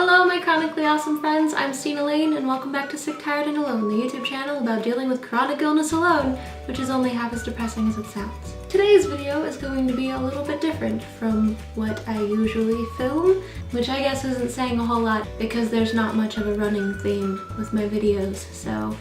Hello my chronically awesome friends, I'm Styna and welcome back to Sick, Tired, and Alone, the YouTube channel about dealing with chronic illness alone, which is only half as depressing as it sounds. Today's video is going to be a little bit different from what I usually film, which I guess isn't saying a whole lot because there's not much of a running theme with my videos, so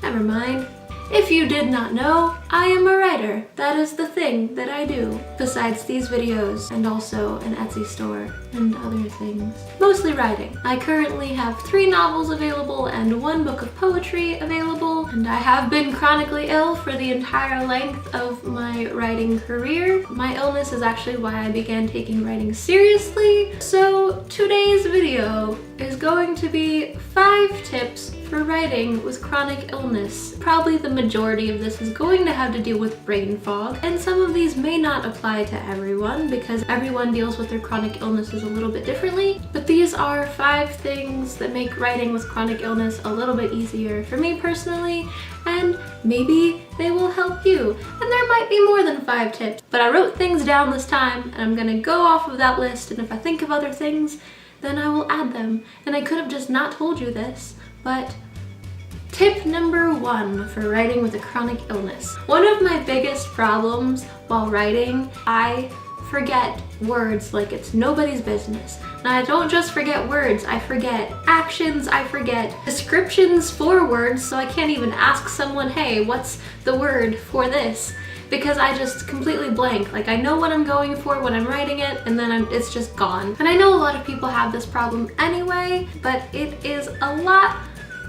never mind. If you did not know, I am a writer. That is the thing that I do, besides these videos and also an Etsy store and other things. Mostly writing. I currently have 3 novels available and 1 book of poetry available, and I have been chronically ill for the entire length of my writing career. My illness is actually why I began taking writing seriously. So today's video is going to be 5 tips for writing with chronic illness. Probably the majority of this is going to have to do with brain fog, and some of these may not apply to everyone because everyone deals with their chronic illnesses a little bit differently, but these are 5 things that make writing with chronic illness a little bit easier for me personally, and maybe they will help you. And there might be more than 5 tips, but I wrote things down this time and I'm gonna go off of that list, and if I think of other things, then I will add them. And I could have just not told you this, but tip number 1 for writing with a chronic illness. One of my biggest problems while writing, I forget words like it's nobody's business. Now I don't just forget words, I forget actions, I forget descriptions for words, so I can't even ask someone, hey, what's the word for this? Because I just completely blank. Like I know what I'm going for when I'm writing it, and then it's just gone. And I know a lot of people have this problem anyway, but it is a lot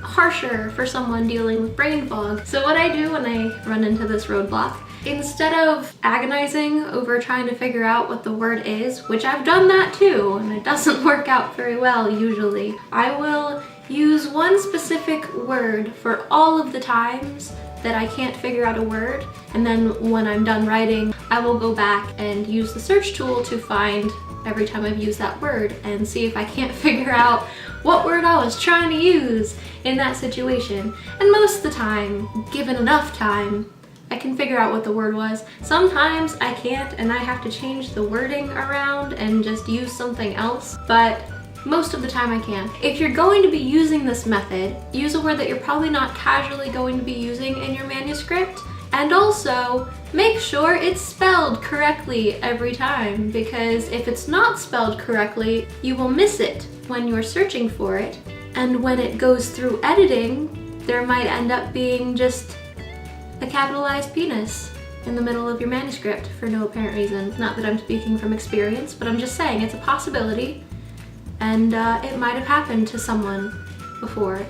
harsher for someone dealing with brain fog. So what I do when I run into this roadblock, instead of agonizing over trying to figure out what the word is, which I've done that too, and it doesn't work out very well usually, I will use one specific word for all of the times that I can't figure out a word, and then when I'm done writing, I will go back and use the search tool to find every time I've used that word and see if I can't figure out what word I was trying to use in that situation. And most of the time, given enough time, I can figure out what the word was. Sometimes I can't and I have to change the wording around and just use something else, but most of the time I can. If you're going to be using this method, use a word that you're probably not casually going to be using in your manuscript, and also make sure it's spelled correctly every time, because if it's not spelled correctly, you will miss it when you're searching for it, and when it goes through editing, there might end up being just a capitalized penis in the middle of your manuscript for no apparent reason. Not that I'm speaking from experience, but I'm just saying it's a possibility, and it might have happened to someone before.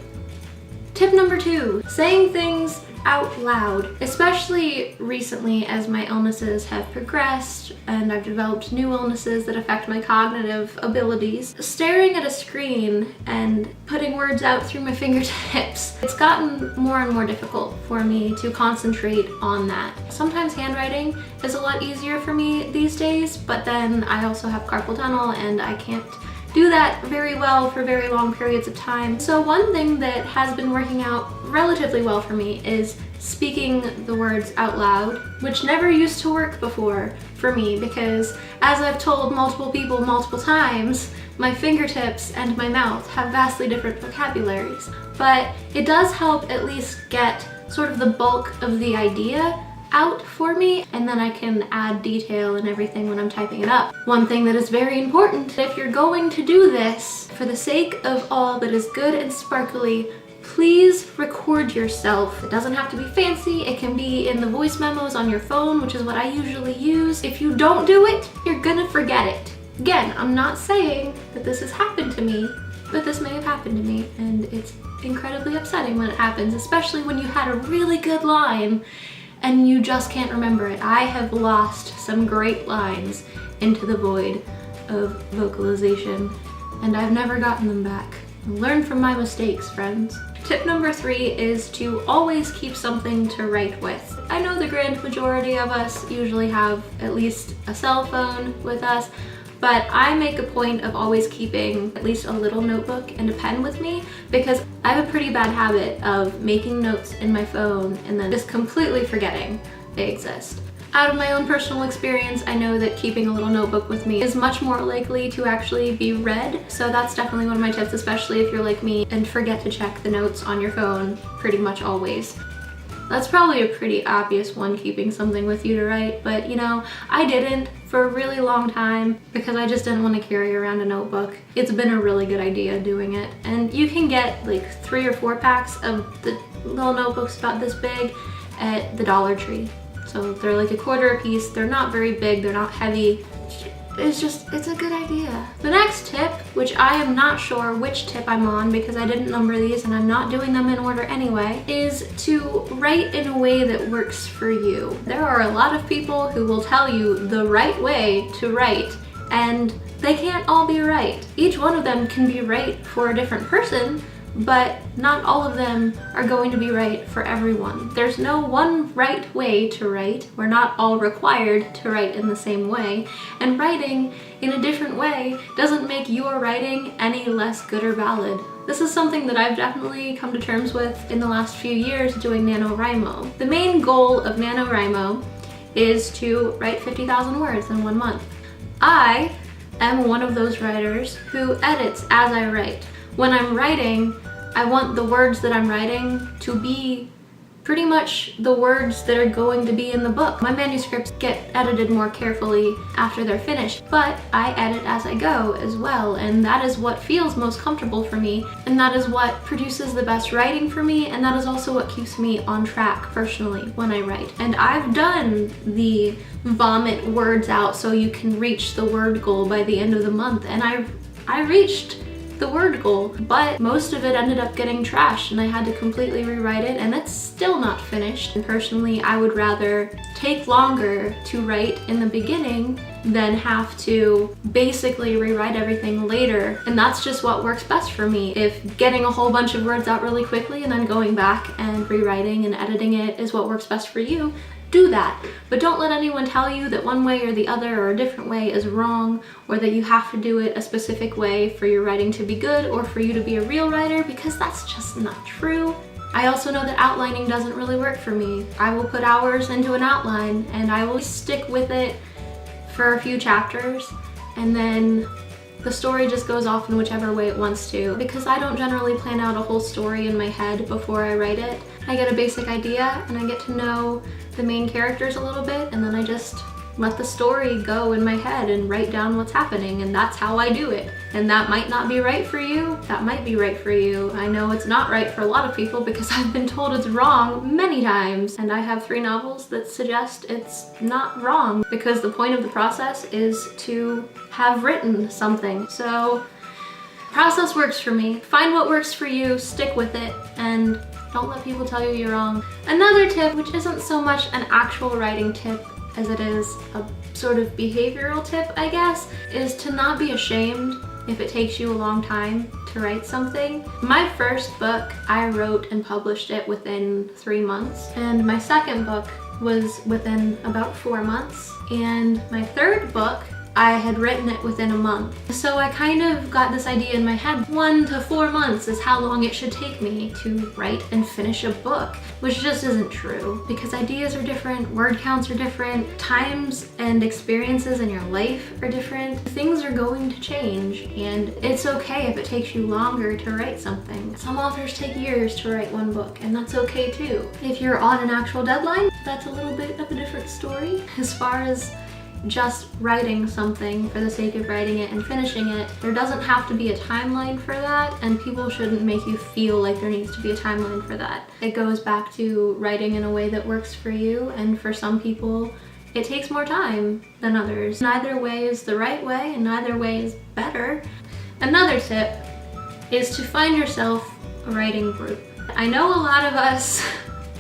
Tip number 2, saying things out loud. Especially recently as my illnesses have progressed and I've developed new illnesses that affect my cognitive abilities, staring at a screen and putting words out through my fingertips, it's gotten more and more difficult for me to concentrate on that. Sometimes handwriting is a lot easier for me these days, but then I also have carpal tunnel and I can't do that very well for very long periods of time. So one thing that has been working out relatively well for me is speaking the words out loud, which never used to work before for me because, as I've told multiple people multiple times, my fingertips and my mouth have vastly different vocabularies. But it does help at least get sort of the bulk of the idea out for me, and then I can add detail and everything when I'm typing it up. One thing that is very important, if you're going to do this, for the sake of all that is good and sparkly, please record yourself. It doesn't have to be fancy, it can be in the voice memos on your phone, which is what I usually use. If you don't do it, you're gonna forget it. Again, I'm not saying that this has happened to me, but this may have happened to me, and it's incredibly upsetting when it happens, especially when you had a really good line and you just can't remember it. I have lost some great lines into the void of vocalization, and I've never gotten them back. Learn from my mistakes, friends. Tip number 3 is to always keep something to write with. I know the grand majority of us usually have at least a cell phone with us, but I make a point of always keeping at least a little notebook and a pen with me because I have a pretty bad habit of making notes in my phone and then just completely forgetting they exist. Out of my own personal experience, I know that keeping a little notebook with me is much more likely to actually be read. So that's definitely one of my tips, especially if you're like me and forget to check the notes on your phone pretty much always. That's probably a pretty obvious one, keeping something with you to write, but you know, I didn't for a really long time because I just didn't want to carry around a notebook. It's been a really good idea doing it. And you can get like 3 or 4 packs of the little notebooks about this big at the Dollar Tree. So they're like $1/4 a piece. They're not very big, they're not heavy. It's a good idea. The next tip, which I am not sure which tip I'm on because I didn't number these and I'm not doing them in order anyway, is to write in a way that works for you. There are a lot of people who will tell you the right way to write, and they can't all be right. Each one of them can be right for a different person, but not all of them are going to be right for everyone. There's no one right way to write. We're not all required to write in the same way, and writing in a different way doesn't make your writing any less good or valid. This is something that I've definitely come to terms with in the last few years doing NaNoWriMo. The main goal of NaNoWriMo is to write 50,000 words in 1 month. I am one of those writers who edits as I write. When I'm writing, I want the words that I'm writing to be pretty much the words that are going to be in the book. My manuscripts get edited more carefully after they're finished, but I edit as I go as well, and that is what feels most comfortable for me, and that is what produces the best writing for me, and that is also what keeps me on track personally when I write. And I've done the vomit words out so you can reach the word goal by the end of the month, and I reached the word goal, but most of it ended up getting trashed and I had to completely rewrite it, and it's still not finished. And personally, I would rather take longer to write in the beginning than have to basically rewrite everything later, and that's just what works best for me. If getting a whole bunch of words out really quickly and then going back and rewriting and editing it is what works best for you, do that. But don't let anyone tell you that one way or the other or a different way is wrong, or that you have to do it a specific way for your writing to be good or for you to be a real writer, because that's just not true. I also know that outlining doesn't really work for me. I will put hours into an outline and I will stick with it for a few chapters, and then the story just goes off in whichever way it wants to, because I don't generally plan out a whole story in my head before I write it. I get a basic idea and I get to know the main characters a little bit, and then I just let the story go in my head and write down what's happening, and that's how I do it. And that might not be right for you, that might be right for you. I know it's not right for a lot of people because I've been told it's wrong many times, and I have 3 novels that suggest it's not wrong, because the point of the process is to have written something. So process works for me. Find what works for you, stick with it, and don't let people tell you you're wrong. Another tip, which isn't so much an actual writing tip as it is a sort of behavioral tip, I guess, is to not be ashamed if it takes you a long time to write something. My first book, I wrote and published it within 3 months, and my second book was within about 4 months, and my third book, I had written it within a month. So I kind of got this idea in my head, 1 to 4 months is how long it should take me to write and finish a book, which just isn't true, because ideas are different, word counts are different, times and experiences in your life are different. Things are going to change, and it's okay if it takes you longer to write something. Some authors take years to write one book, and that's okay too. If you're on an actual deadline, that's a little bit of a different story. As far as just writing something for the sake of writing it and finishing it, there doesn't have to be a timeline for that, and people shouldn't make you feel like there needs to be a timeline for that. It goes back to writing in a way that works for you, and for some people it takes more time than others. Neither way is the right way, and neither way is better. Another tip is to find yourself a writing group. I know a lot of us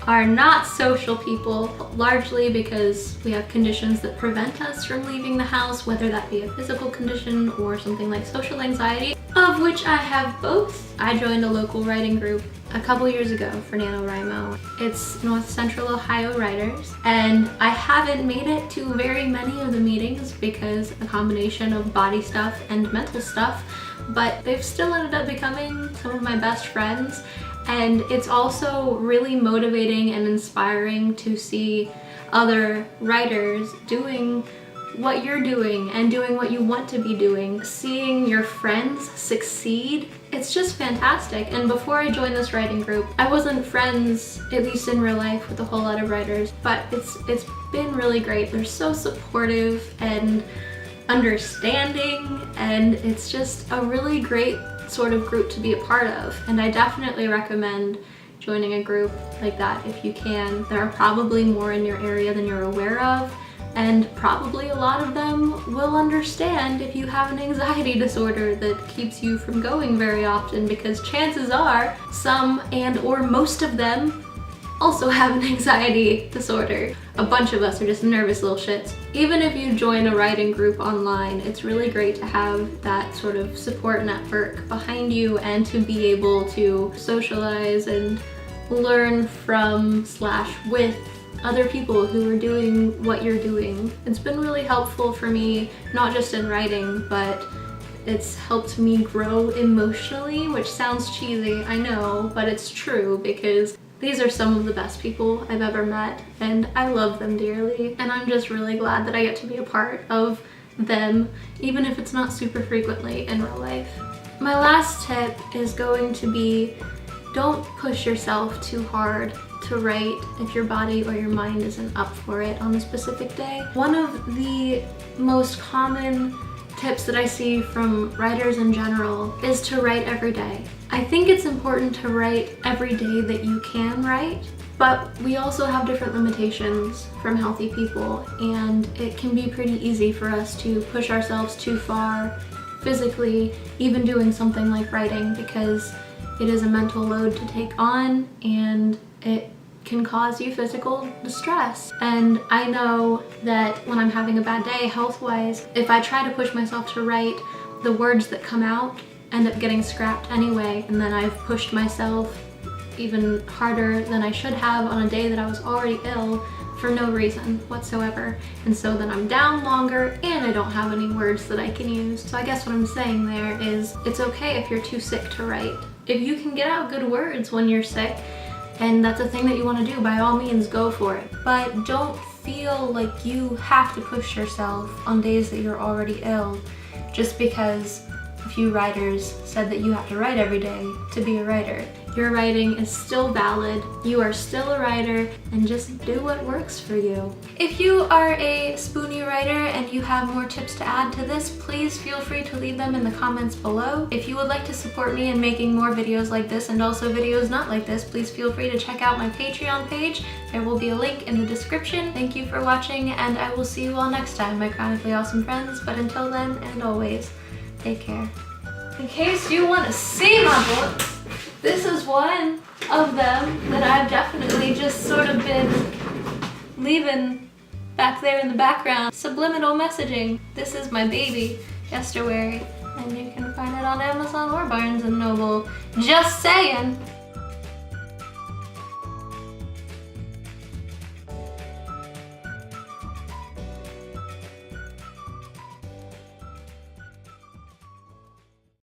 are not social people, largely because we have conditions that prevent us from leaving the house, whether that be a physical condition or something like social anxiety, of which I have both. I joined a local writing group a couple years ago for NaNoWriMo. It's North Central Ohio Writers, and I haven't made it to very many of the meetings because a combination of body stuff and mental stuff, but they've still ended up becoming some of my best friends. And it's also really motivating and inspiring to see other writers doing what you're doing and doing what you want to be doing, seeing your friends succeed. It's just fantastic. And before I joined this writing group, I wasn't friends, at least in real life, with a whole lot of writers, but it's been really great. They're so supportive and understanding, and it's just a really great sort of group to be a part of. And I definitely recommend joining a group like that if you can. There are probably more in your area than you're aware of, and probably a lot of them will understand if you have an anxiety disorder that keeps you from going very often, because chances are some and or most of them also have an anxiety disorder. A bunch of us are just nervous little shits. Even if you join a writing group online, it's really great to have that sort of support network behind you and to be able to socialize and learn from / with other people who are doing what you're doing. It's been really helpful for me, not just in writing, but it's helped me grow emotionally, which sounds cheesy, I know, but it's true, because these are some of the best people I've ever met, and I love them dearly, and I'm just really glad that I get to be a part of them, even if it's not super frequently in real life. My last tip is going to be, don't push yourself too hard to write if your body or your mind isn't up for it on a specific day. One of the most common tips that I see from writers in general is to write every day. I think it's important to write every day that you can write, but we also have different limitations from healthy people, and it can be pretty easy for us to push ourselves too far physically, even doing something like writing, because it is a mental load to take on, and it can cause you physical distress. And I know that when I'm having a bad day health-wise, if I try to push myself to write, the words that come out end up getting scrapped anyway, and then I've pushed myself even harder than I should have on a day that I was already ill for no reason whatsoever. And so then I'm down longer and I don't have any words that I can use. So I guess what I'm saying there is, it's okay if you're too sick to write. If you can get out good words when you're sick, and that's a thing that you want to do, by all means go for it. But don't feel like you have to push yourself on days that you're already ill just because a few writers said that you have to write every day to be a writer. Your writing is still valid, you are still a writer, and just do what works for you. If you are a Spoonie writer and you have more tips to add to this, please feel free to leave them in the comments below. If you would like to support me in making more videos like this and also videos not like this, please feel free to check out my Patreon page. There will be a link in the description. Thank you for watching, and I will see you all next time, my chronically awesome friends. But until then, and always, take care. In case you want to see my books, this is one of them that I've definitely just sort of been leaving back there in the background. Subliminal messaging. This is my baby, Yesterweary, and you can find it on Amazon or Barnes & Noble. Just saying.